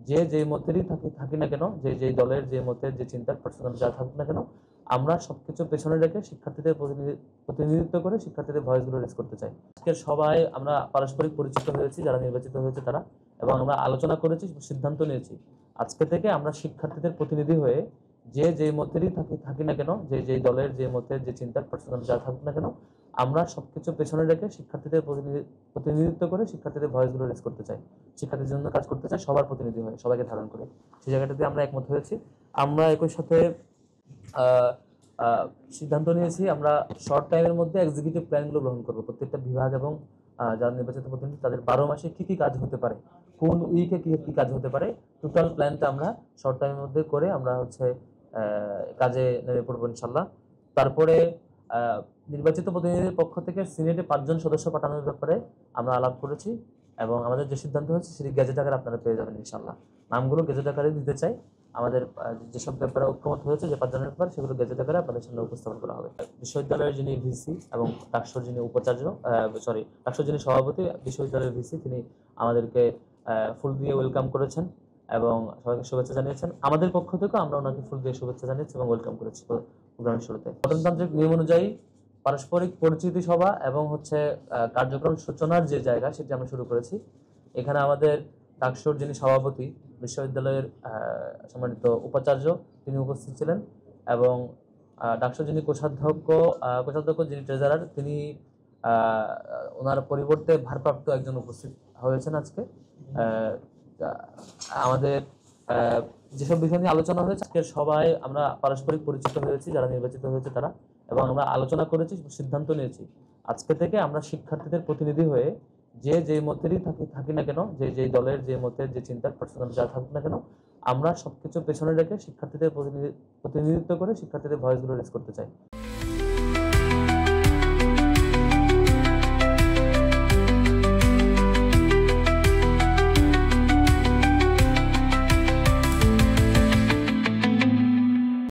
যে যেই মতেরই থাকি না কেন, যে যেই দলের যে মতের যে চিন্তার পার্সোনাল যা থাকুক না কেন, আমরা সবকিছু পেছনে রেখে শিক্ষার্থীদের প্রতিনিধিত্ব করে শিক্ষার্থীদের ভয়েসগুলো রেজ করতে চাই। আজকে সবাই আমরা পারস্পরিক পরিচিত হয়েছি, যারা নির্বাচিত হয়েছে তারা, এবং আমরা আলোচনা করেছি, সিদ্ধান্ত নিয়েছি আজকে থেকে আমরা শিক্ষার্থীদের প্রতিনিধি হয়ে যে যেই মতেরই থাকি না কেন, যে যেই দলের যে মতের যে চিন্তার পার্সোনাল যা থাকুক না কেন, আমরা সবকিছু পেছনে রেখে শিক্ষার্থীদের প্রতিনিধিত্ব করে শিক্ষার্থীদের ভয়েসগুলো রেজ করতে চাই, শিক্ষার্থীদের জন্য কাজ করতে চাই, সবার প্রতিনিধি হয়ে সবাইকে ধারণ করে। সেই জায়গাটাতে আমরা একমত হয়েছি। আমরা একই সাথে আহ, আহ, সিদ্ধান্ত নিয়েছি আমরা শর্ট টাইমের মধ্যে এক্সিকিউটিভ প্ল্যানগুলো গ্রহণ করবো প্রত্যেকটা বিভাগ এবং যারা নির্বাচিত প্রতিনিধি তাদের 12 মাসে কি কি কাজ হতে পারে, কোন উইকে কি কি কাজ হতে পারে, টোটাল প্ল্যানটা আমরা শর্ট টাইমের মধ্যে করে আমরা হচ্ছে কাজে নেমে পড়বো ইনশাল্লাহ। তারপরে নির্বাচিত প্রতিনিধিদের পক্ষ থেকে সিনেটে 5 জন সদস্য পাঠানোর ব্যাপারে আমরা আলাপ করেছি এবং আমাদের যে সিদ্ধান্ত হয়েছে সেটি গেজেট আকারে আপনারা পেয়ে যাবেন ইনশাল্লাহ। নামগুলো গেজেট আকারে দিতে চাই। আমাদের যেসব ব্যাপারে ঐক্যমত হয়েছে যে 5 জনের ব্যাপার, সেগুলো গেজেট আকারে আপনাদের সামনে উপস্থাপন করা হবে। বিশ্ববিদ্যালয়ের যিনি ভিসি এবং ডাকসুর যিনি উপাচার্য, ডাকসুর যিনি সভাপতি, বিশ্ববিদ্যালয়ের ভিসি, তিনি আমাদেরকে ফুল দিয়ে ওয়েলকাম করেছেন এবং সবাইকে শুভেচ্ছা জানিয়েছেন। আমাদের পক্ষ থেকেও আমরা ওনাকে ফুল দিয়ে শুভেচ্ছা জানিয়েছি এবং ওয়েলকাম করেছি প্রোগ্রামের শুরুতে। গঠনতান্ত্রিক নিয়ম অনুযায়ী পারস্পরিক পরিচিতি সভা এবং হচ্ছে কার্যক্রম সূচনার যে জায়গা সেটি আমরা শুরু করেছি। এখানে আমাদের ডাকসুর যিনি সভাপতি, বিশ্ববিদ্যালয়ের সম্মানিত উপাচার্য, তিনি উপস্থিত ছিলেন এবং ডাকসুর যিনি কোষাধ্যক্ষ যিনি ট্রেজারার, তিনি ওনার পরিবর্তে ভারপ্রাপ্ত একজন উপস্থিত হয়েছেন আজকে। আমাদের যেসব বিষয় নিয়ে আলোচনা হয়েছে আজকে সবাই আমরা পারস্পরিক পরিচিত হয়েছি, যারা নির্বাচিত হয়েছে তারা, এবং আমরা আলোচনা করেছি, সিদ্ধান্ত নিয়েছি আজকে থেকে আমরা শিক্ষার্থীদের প্রতিনিধি হয়ে যে যেই মতেরই থাকি না কেন, যে যেই দলের যে মতের যে চিন্তার পার্সোনাল যা থাকুক না কেন, আমরা সবকিছু পেছনে রেখে শিক্ষার্থীদের প্রতিনিধিত্ব করে শিক্ষার্থীদের ভয়েসগুলো রেজ করতে চাই।